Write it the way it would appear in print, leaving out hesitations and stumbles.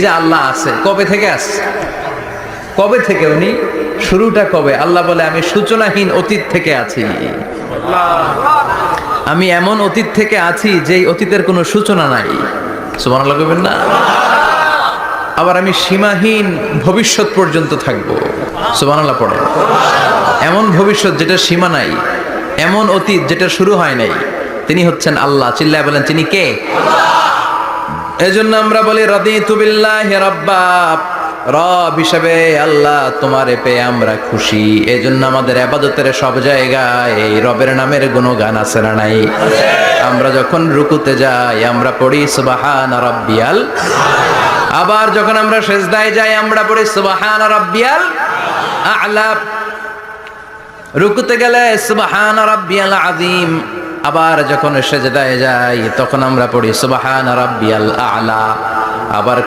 যে আল্লাহ আছে, কবে থেকে আছে? কবে থেকে? উনি শুরুটা কবে? আল্লাহ বলে আমি সূচনাহীন অতীত থেকে আছি। আমি এমন অতীত থেকে আছি যেই অতীতের কোনো সূচনা নাই। সুবহানাল্লাহ কইবেন না? আবার আমি সীমাহীন ভবিষ্যৎ পর্যন্ত থাকবো। সুবহানাল্লাহ পড়েন। এমন ভবিষ্যৎ যেটা সীমা নাই, এমন অতীত যেটা শুরু হয় নাই, তিনি হচ্ছেন আল্লাহ। চিল্লায় বলেন তিনি কে? এজন্য আমরা বলি রাদিতু বিল্লাহি রাব্বা, রব হিসেবে আল্লাহ তোমারে পেয়ে আমরা খুশি। এজন্য আমাদের ইবাদতের সব জায়গায় এই রবের নামের গুণগান আছে না নাই? আমরা যখন রুকুতে যাই আমরা পড়ি সুবহান রাব্বিয়াল, আবার যখন আমরা সিজদায় যাই আমরা পড়ি সুবহান রাব্বিয়াল আ'লা, রুকুতে গেলে সুবহান রাব্বিয়াল আযীম, আবার যখন সিজদায় যাই তখন আমরা পড়ি সুবহান রাব্বিয়াল আ'লা। আবার